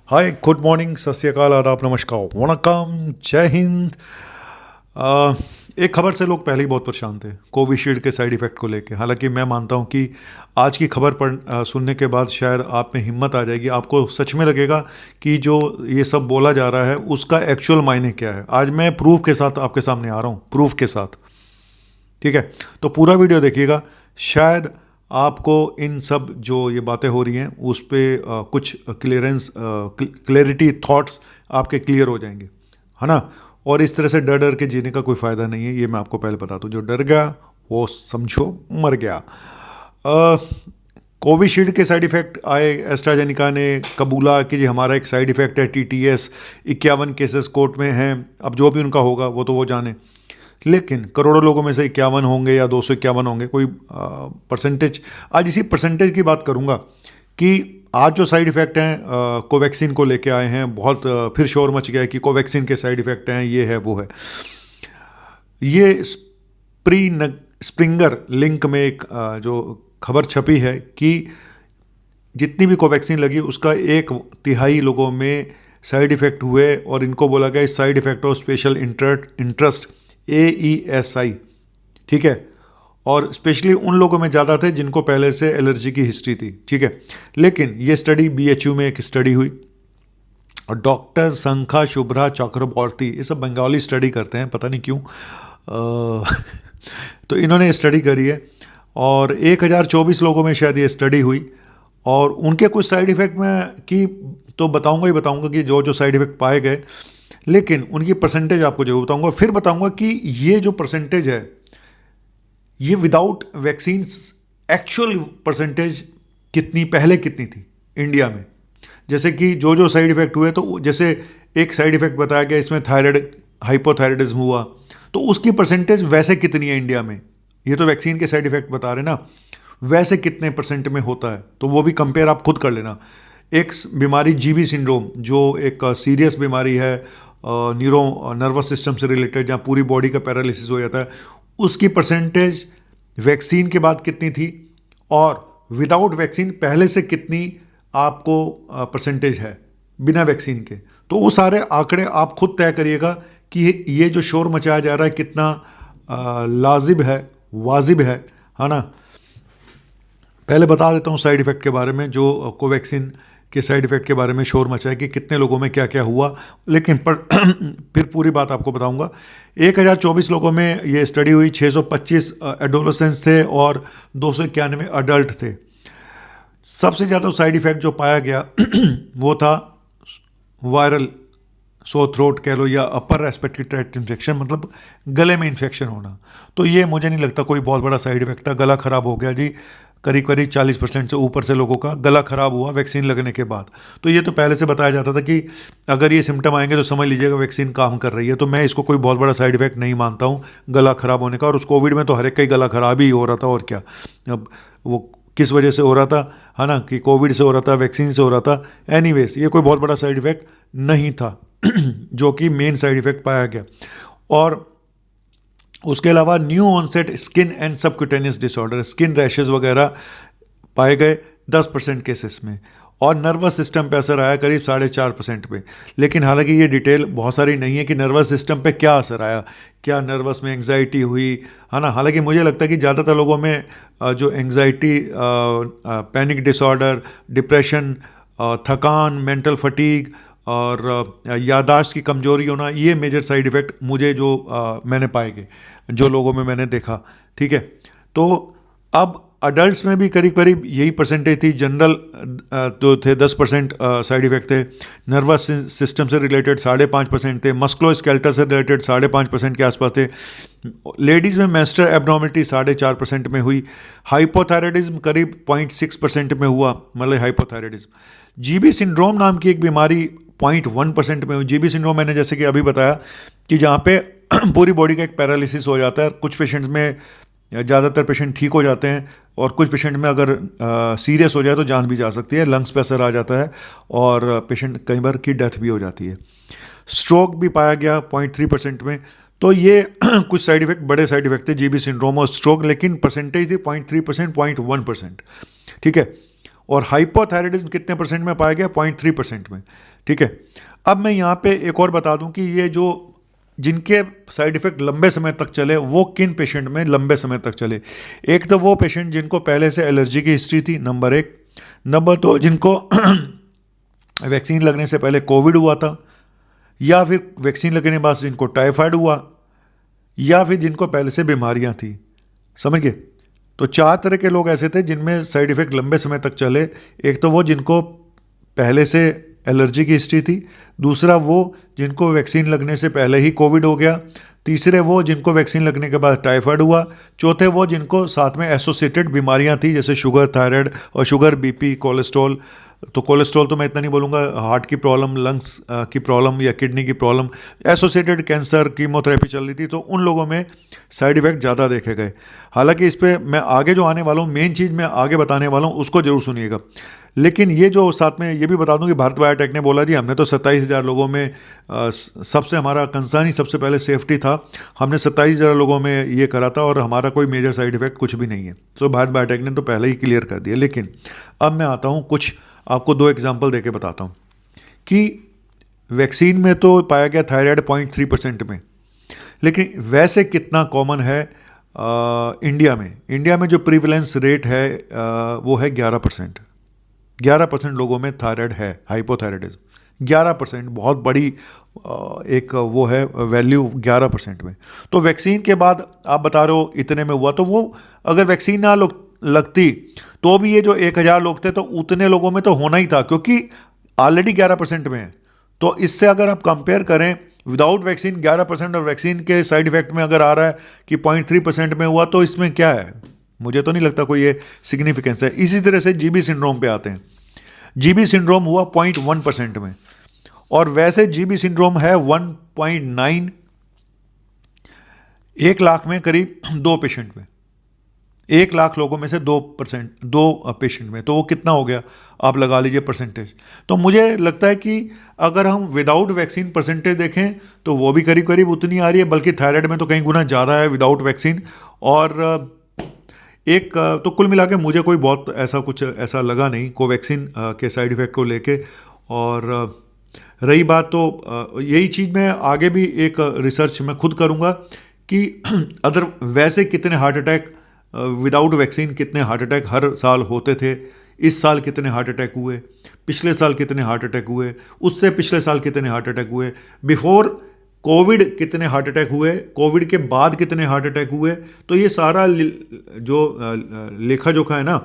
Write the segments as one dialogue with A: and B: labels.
A: हाय, good morning, सत श्री अकाल, आदाब, नमस्कार, वणक्कम, जय हिंद। अ, एक खबर से लोग पहले ही बहुत परेशान थे, कोविशील्ड के साइड इफ़ेक्ट को लेके। हालांकि मैं मानता हूं कि आज की खबर सुनने के बाद शायद आप में हिम्मत आ जाएगी, आपको सच में लगेगा कि जो ये सब बोला जा रहा है उसका एक्चुअल मायने क्या है। आज मैं प्रूफ के साथ आपके सामने आ रहा हूं, प्रूफ के साथ। ठीक है, तो पूरा वीडियो देखिएगा। शायद आपको इन सब जो ये बातें हो रही हैं उस पर कुछ क्लैरिटी थॉट्स आपके क्लियर हो जाएंगे, है ना। और इस तरह से डर डर के जीने का कोई फ़ायदा नहीं है, ये मैं आपको पहले बता दूं। जो डर गया वो समझो मर गया। कोविशील्ड के साइड इफ़ेक्ट आए, एस्ट्राजेनिका ने कबूला कि जी हमारा एक साइड इफ़ेक्ट है TTS। 51 केसेस कोर्ट में हैं, अब जो भी उनका होगा वो तो वो जाने। लेकिन करोड़ों लोगों में से 51 होंगे या 251 होंगे, कोई परसेंटेज। आज इसी परसेंटेज की बात करूंगा कि आज जो साइड इफ़ेक्ट हैं कोवैक्सीन को लेके आए हैं, बहुत फिर शोर मच गया है कि कोवैक्सीन के साइड इफ़ेक्ट हैं, ये है वो है। ये स्प्रिंगर लिंक में एक जो खबर छपी है कि जितनी भी कोवैक्सीन लगी उसका 1/3 लोगों में साइड इफ़ेक्ट हुए, और इनको बोला गया इस side effect of special interest, AESI। ठीक है, और स्पेशली उन लोगों में ज़्यादा थे जिनको पहले से एलर्जी की हिस्ट्री थी। ठीक है, लेकिन ये स्टडी BHU में एक स्टडी हुई, और डॉक्टर संखा शुभ्रा चक्रवर्ती, ये सब बंगाली स्टडी करते हैं, पता नहीं क्यों। तो इन्होंने स्टडी करी है, और 1024 लोगों में शायद ये स्टडी हुई, और उनके कुछ साइड इफ़ेक्ट में की तो बताऊंगा ही बताऊंगा कि जो जो साइड इफ़ेक्ट पाए गए, लेकिन उनकी परसेंटेज आपको जरूर बताऊंगा। फिर बताऊंगा कि ये जो परसेंटेज है ये विदाउट वैक्सीन एक्चुअल परसेंटेज कितनी पहले कितनी थी इंडिया में। जैसे कि जो जो साइड इफ़ेक्ट हुए, तो जैसे एक साइड इफ़ेक्ट बताया गया इसमें थायराइड हाइपोथायराइडिज्म हुआ, तो उसकी परसेंटेज वैसे कितनी है इंडिया में। ये तो वैक्सीन के साइड इफ़ेक्ट बता रहे ना, वैसे कितने परसेंट में होता है, तो वो भी कंपेयर आप खुद कर लेना। एक बीमारी GB सिंड्रोम जो एक सीरियस बीमारी है, नर्वस सिस्टम से रिलेटेड, जहाँ पूरी बॉडी का पैरालिसिस हो जाता है, उसकी परसेंटेज वैक्सीन के बाद कितनी थी, और विदाउट वैक्सीन पहले से कितनी आपको परसेंटेज है बिना वैक्सीन के। तो वो सारे आंकड़े आप खुद तय करिएगा कि ये जो शोर मचाया जा रहा है कितना लाजिब है, वाजिब है ना। पहले बता देता हूँ साइड इफ़ेक्ट के बारे में, जो कोवैक्सीन के साइड इफ़ेक्ट के बारे में शोर मचा है कि कितने लोगों में क्या क्या हुआ, लेकिन फिर पूरी बात आपको बताऊंगा। 1024 लोगों में ये स्टडी हुई, 625 एडोलेसेंट्स थे और 291 अडल्ट थे। सबसे ज़्यादा साइड इफ़ेक्ट जो पाया गया वो था वायरल सो थ्रोट कह लो, या अपर रेस्पिरेटरी ट्रैक्ट इन्फेक्शन, मतलब गले में इन्फेक्शन होना। तो ये मुझे नहीं लगता कोई बहुत बड़ा साइड इफेक्ट था। गला खराब हो गया जी, करीब करीब 40% से ऊपर से लोगों का गला खराब हुआ वैक्सीन लगने के बाद। तो ये तो पहले से बताया जाता था कि अगर ये सिम्टम आएंगे तो समझ लीजिएगा वैक्सीन काम कर रही है। तो मैं इसको कोई बहुत बड़ा साइड इफेक्ट नहीं मानता हूँ गला खराब होने का। और उस कोविड में तो हर एक का ही गला खराब ही हो रहा था, और क्या। अब वो किस वजह से हो रहा था, है ना, कि कोविड से हो रहा था, वैक्सीन से हो रहा था। एनीवेज ये कोई बहुत बड़ा साइड इफेक्ट नहीं था जो कि मेन साइड इफेक्ट पाया गया। और उसके अलावा new onset skin and subcutaneous disorder, skin rashes वगैरह पाए गए 10% केसेस में, और नर्वस सिस्टम पे असर आया करीब 4.5% पे। लेकिन हालांकि ये डिटेल बहुत सारी नहीं है कि नर्वस सिस्टम पे क्या असर आया, क्या नर्वस में एंग्जाइटी हुई, है ना। हालांकि मुझे लगता है कि ज़्यादातर लोगों में जो एंग्जाइटी, पैनिक डिसऑर्डर, डिप्रेशन, थकान, मेंटल फटीग और याददाश्त की कमजोरी होना, ये मेजर साइड इफ़ेक्ट मुझे जो मैंने पाए गए, जो लोगों में मैंने देखा। ठीक है, तो अब अडल्ट्स में भी करीब करीब यही परसेंटेज थी। जनरल तो थे 10% साइड इफेक्ट थे। नर्वस सिस्टम से रिलेटेड 5.5% थे। मस्कुलोस्केलेटल से रिलेटेड 5.5% के आसपास थे। लेडीज़ में मेंस्ट्रुअल एब्नॉर्मलिटी 4.5% में हुई। हाइपोथायराइडिज्म करीब 0.6% में हुआ, मतलब हाइपोथायराइडिज्म। GB सिंड्रोम नाम की एक बीमारी 0.1% में हुई। GB सिंड्रोम मैंने जैसे कि अभी बताया कि जहाँ पे पूरी बॉडी का एक पैरालिसिस हो जाता है। कुछ पेशेंट्स में, ज़्यादातर पेशेंट ठीक हो जाते हैं, और कुछ पेशेंट में अगर सीरियस हो जाए तो जान भी जा सकती है, लंग्स पे असर आ जाता है, और पेशेंट कई बार की डेथ भी हो जाती है। स्ट्रोक भी पाया गया 0.3% में। तो ये कुछ साइड इफेक्ट, बड़े साइड इफेक्ट थे GB सिंड्रोम और स्ट्रोक, लेकिन परसेंटेज थी 0.3%, 0.1%। ठीक है, और हाइपोथायराइडिज्म कितने परसेंट में पाया गया? 0.3% में। ठीक है, अब मैं यहाँ पे एक और बता दूं कि ये जो जिनके साइड इफेक्ट लंबे समय तक चले वो किन पेशेंट में लंबे समय तक चले। एक तो वो पेशेंट जिनको पहले से एलर्जी की हिस्ट्री थी, नंबर एक। नंबर दो, जिनको वैक्सीन लगने से पहले कोविड हुआ था, या फिर वैक्सीन लगने के बाद जिनको टाइफाइड हुआ, या फिर जिनको पहले से बीमारियां थी। समझ गए? तो 4 तरह के लोग ऐसे थे जिनमें साइड इफेक्ट लंबे समय तक चले। एक तो वो जिनको पहले से एलर्जी की हिस्ट्री थी, दूसरा वो जिनको वैक्सीन लगने से पहले ही कोविड हो गया, तीसरे वो जिनको वैक्सीन लगने के बाद टाइफाइड हुआ, चौथे वो जिनको साथ में एसोसिएटेड बीमारियां थी जैसे शुगर, थायराइड और शुगर, बीपी, कोलेस्ट्रॉल। तो कोलेस्ट्रॉल तो मैं इतना नहीं बोलूँगा, हार्ट की प्रॉब्लम, लंग्स की प्रॉब्लम या किडनी की प्रॉब्लम, एसोसिएटेड कैंसर, कीमोथेरेपी चल रही थी, तो उन लोगों में साइड इफ़ेक्ट ज़्यादा देखे गए। हालांकि इस पर मैं आगे जो आने वाला हूँ, मेन चीज़ मैं आगे बताने वाला हूँ, उसको जरूर सुनिएगा। लेकिन ये जो साथ में ये भी बता दूं कि भारत बायोटेक ने बोला जी हमने तो 27,000 लोगों में सबसे हमारा कंसर्न ही सबसे पहले सेफ्टी था, हमने 27,000 लोगों में ये करा था और हमारा कोई मेजर साइड इफेक्ट कुछ भी नहीं है। तो भारत बायोटेक ने तो पहले ही क्लियर कर दिया। लेकिन अब मैं आता हूँ, कुछ आपको 2 एग्जाम्पल देके बताता हूँ कि वैक्सीन में तो पाया गया थायराइड 0.3% में, लेकिन वैसे कितना कॉमन है इंडिया में जो प्रीवलेंस रेट है वो है 11%। 11% लोगों में थायराइड है, हाइपोथायराइडिज्म 11%, बहुत बड़ी एक वो है वैल्यू 11% में। तो वैक्सीन के बाद आप बता रहे हो इतने में हुआ, तो वो अगर वैक्सीन ना लगती तो भी ये जो 1,000 लोग थे तो उतने लोगों में तो होना ही था, क्योंकि ऑलरेडी 11% में है। तो इससे अगर आप कंपेयर करें विदाउट वैक्सीन 11% और वैक्सीन के साइड इफेक्ट में अगर आ रहा है कि 0.3% में हुआ, तो इसमें क्या है? मुझे तो नहीं लगता कोई ये सिग्निफिकेंस है। इसी तरह से जीबी सिंड्रोम पे आते हैं। जीबी सिंड्रोम हुआ 0.1% में, और वैसे जीबी सिंड्रोम है 1.9, 1 लाख में करीब 2 पेशेंट में, 1 लाख लोगों में से 2 पेशेंट में, तो वो कितना हो गया आप लगा लीजिए परसेंटेज। तो मुझे लगता है कि अगर हम विदाउट वैक्सीन परसेंटेज देखें तो वो भी करीब करीब उतनी आ रही है, बल्कि थायराइड में तो कई गुना ज़्यादा है विदाउट वैक्सीन। और एक तो कुल मिला के मुझे कोई बहुत कुछ ऐसा लगा नहीं कोवैक्सीन के साइड इफ़ेक्ट को लेके। और रही बात, तो यही चीज़ मैं आगे भी एक रिसर्च मैं खुद करूँगा कि अदर वैसे कितने हार्ट अटैक विदाउट वैक्सीन, कितने हार्ट अटैक हर साल होते थे, इस साल कितने हार्ट अटैक हुए, पिछले साल कितने हार्ट अटैक हुए, उससे पिछले साल कितने हार्ट अटैक हुए, बिफोर कोविड कितने हार्ट अटैक हुए, कोविड के बाद कितने हार्ट अटैक हुए। तो ये सारा जो लेखा जोखा है ना,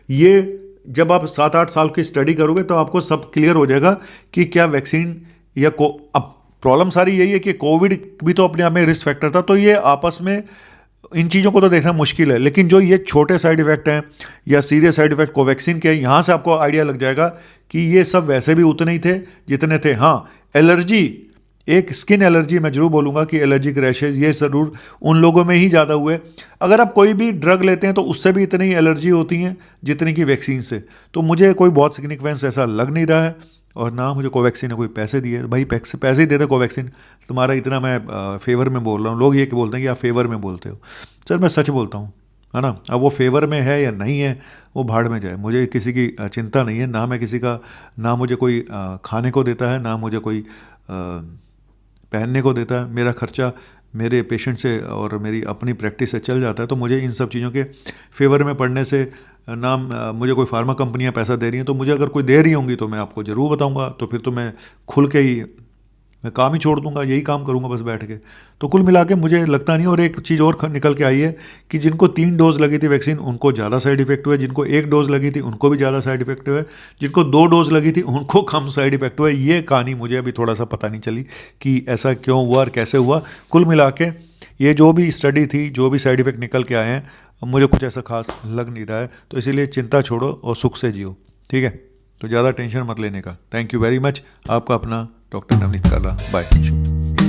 A: ये जब आप 7-8 साल की स्टडी करोगे तो आपको सब क्लियर हो जाएगा कि क्या वैक्सीन या अब प्रॉब्लम सारी यही है कि कोविड भी तो अपने आप में रिस्क फैक्टर था। तो ये आपस में इन चीज़ों को तो देखना मुश्किल है, लेकिन जो ये छोटे साइड इफेक्ट हैं या सीरियस साइड इफेक्ट कोवैक्सीन के, यहाँ से आपको आइडिया लग जाएगा कि ये सब वैसे भी उतने ही थे जितने थे। हाँ, एलर्जी, एक स्किन एलर्जी मैं जरूर बोलूँगा कि एलर्जिक रैशेज ये ज़रूर उन लोगों में ही ज़्यादा हुए। अगर आप कोई भी ड्रग लेते हैं तो उससे भी इतनी ही एलर्जी होती हैं जितनी कि वैक्सीन से। तो मुझे कोई बहुत सिग्निफिकेंस ऐसा लग नहीं रहा है, और ना मुझे कोवैक्सीन ने कोई पैसे दिए। भाई पैसे ही दे दे कोवैक्सीन, तुम्हारा इतना मैं फेवर में बोल रहा हूँ। लोग ये कि बोलते हैं कि आप फेवर में बोलते हो, सर मैं सच बोलता हूँ, है ना। अब वो फेवर में है या नहीं है वो भाड़ में जाए, मुझे किसी की चिंता नहीं है, ना मैं किसी का, ना मुझे कोई खाने को देता है, ना मुझे कोई पहनने को देता है। मेरा खर्चा मेरे पेशेंट से और मेरी अपनी प्रैक्टिस से चल जाता है। तो मुझे इन सब चीज़ों के फेवर में पड़ने से ना मुझे कोई फार्मा कंपनियां पैसा दे रही हैं, तो मुझे अगर कोई दे रही होंगी तो मैं आपको ज़रूर बताऊंगा। तो फिर तो मैं खुल के ही मैं काम ही छोड़ दूंगा, यही काम करूंगा बस बैठ के। तो कुल मिला के मुझे लगता नहीं। और एक चीज़ और निकल के आई है कि जिनको 3 डोज लगी थी वैक्सीन उनको ज़्यादा साइड इफेक्ट हुए, जिनको 1 डोज लगी थी उनको भी ज़्यादा साइड इफेक्ट हुए, जिनको 2 डोज लगी थी उनको कम साइड इफेक्ट हुए। ये कहानी मुझे अभी थोड़ा सा पता नहीं चली कि ऐसा क्यों हुआ और कैसे हुआ। कुल मिला के ये जो भी स्टडी थी, जो भी साइड इफेक्ट निकल के आए हैं, मुझे कुछ ऐसा खास लग नहीं रहा है। तो इसीलिए चिंता छोड़ो और सुख से जियो, ठीक है। तो ज़्यादा टेंशन मत लेने का। Thank you very much. आपका अपना डॉक्टर नवनीत काला। बाय।